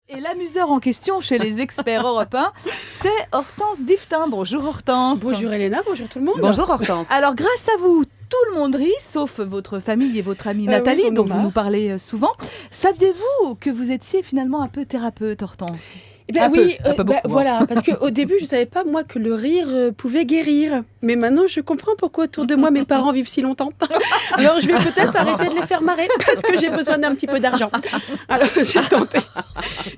Et l'amuseur en question chez les experts européens, c'est Hortense Diftin. Bonjour Hortense. Bonjour Elena, bonjour tout le monde. Bonjour Hortense. Alors grâce à vous, tout le monde rit, sauf votre famille et votre amie Nathalie, oui, dont vous nous parlez souvent. Saviez-vous que vous étiez finalement un peu thérapeute, Hortense ? Eh bien, oui, pas beaucoup, voilà, parce qu'au début, je ne savais pas, moi, que le rire pouvait guérir. Mais maintenant, je comprends pourquoi autour de moi, mes parents vivent si longtemps. Alors, je vais peut-être arrêter de les faire marrer, parce que j'ai besoin d'un petit peu d'argent. Alors,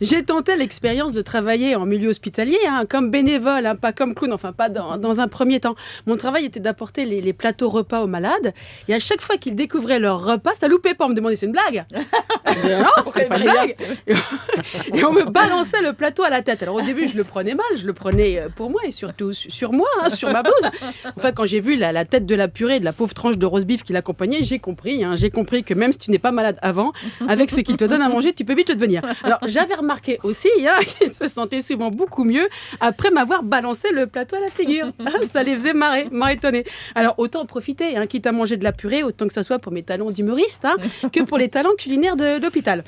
j'ai tenté l'expérience de travailler en milieu hospitalier, comme bénévole, pas comme clown, enfin, pas dans un premier temps. Mon travail était d'apporter les plateaux repas aux malades. Et à chaque fois qu'ils découvraient leur repas, ça loupait pas. On me demandait, c'est une blague ? Je disais, non, c'est pas une blague. Et on me balançait le plateau à la tête. Alors au début, je le prenais mal, je le prenais pour moi et surtout sur moi, sur ma blouse. Enfin, quand j'ai vu la tête de la purée et de la pauvre tranche de roast beef qui l'accompagnait, j'ai compris que même si tu n'es pas malade avant, avec ce qu'il te donne à manger, tu peux vite le devenir. Alors j'avais remarqué aussi qu'il se sentait souvent beaucoup mieux après m'avoir balancé le plateau à la figure. Ça les faisait m'étonner. Alors autant en profiter, quitte à manger de la purée, autant que ça soit pour mes talents d'humoriste, que pour les talents culinaires de l'hôpital.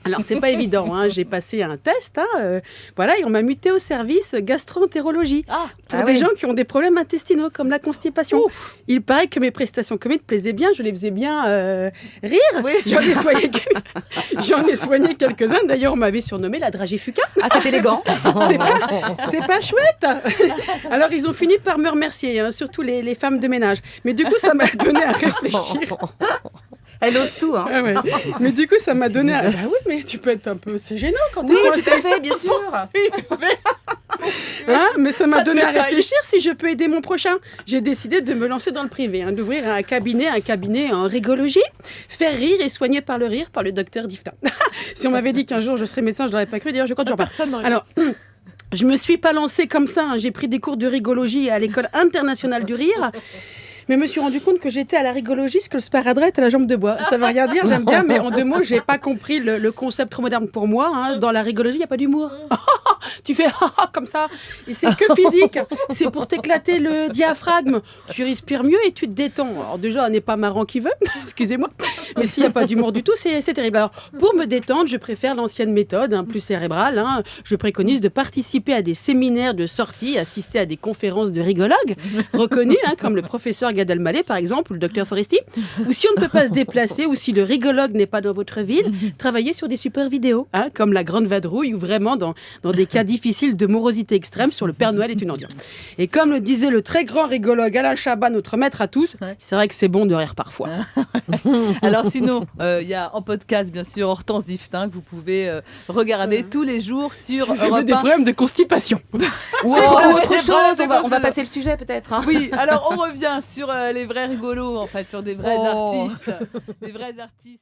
Alors, c'est pas évident, j'ai passé un test, et on m'a muté au service gastro-entérologie pour des gens qui ont des problèmes intestinaux, comme la constipation. Ouf. Il paraît que mes prestations comiques plaisaient bien, je les faisais bien rire. Oui. J'en ai soigné quelques-uns, d'ailleurs, on m'avait surnommé la Dragifuka. Ah, c'est élégant. c'est pas chouette. Alors, ils ont fini par me remercier, surtout les femmes de ménage. Mais du coup, ça m'a donné à réfléchir. Elle ose tout, Ah ouais. Mais du coup, ça m'a donné... Bah oui, mais tu peux être un peu... C'est gênant quand oui, tout à fait, bien sûr. Mais ça m'a donné à réfléchir si je peux aider mon prochain. J'ai décidé de me lancer dans le privé, d'ouvrir un cabinet en rigologie, faire rire et soigner par le rire par le docteur Diftin. Si on m'avait dit qu'un jour je serais médecin, je l'aurais pas cru. D'ailleurs, je crois toujours pas. Alors... Je me suis pas lancée comme ça. J'ai pris des cours de rigologie à l'école internationale du rire. Mais je me suis rendu compte que j'étais à la rigologie ce que le sparadrap est à la jambe de bois. Ça veut rien dire, j'aime bien, mais en 2 mots, j'ai pas compris le concept trop moderne pour moi. Dans la rigologie, il n'y a pas d'humour. Tu fais comme ça, et c'est que physique. C'est pour t'éclater le diaphragme. Tu respires mieux et tu te détends. Alors déjà, on n'est pas marrant qui veut, excusez-moi. Mais s'il n'y a pas d'humour du tout, c'est terrible. Alors, pour me détendre, je préfère l'ancienne méthode, plus cérébrale. Je préconise de participer à des séminaires de sortie, assister à des conférences de rigologues reconnus, comme le professeur Gad Elmaleh, par exemple, ou le docteur Foresti. Ou si on ne peut pas se déplacer, ou si le rigologue n'est pas dans votre ville, travaillez sur des super vidéos, comme La Grande Vadrouille, ou vraiment dans des cas difficiles de morosité extrême sur le Père Noël est une ordure. Et comme le disait le très grand rigologue Alain Chabat, notre maître à tous, c'est vrai que c'est bon de rire parfois. Alors sinon, il y a en podcast, bien sûr, Hortense Diftin, que vous pouvez regarder tous les jours sur Europe 1. Si vous avez des problèmes de constipation. Ou autre chose, on va passer le sujet peut-être. Oui, alors on revient sur les vrais rigolos, en fait, sur des vrais artistes. Des vrais artistes.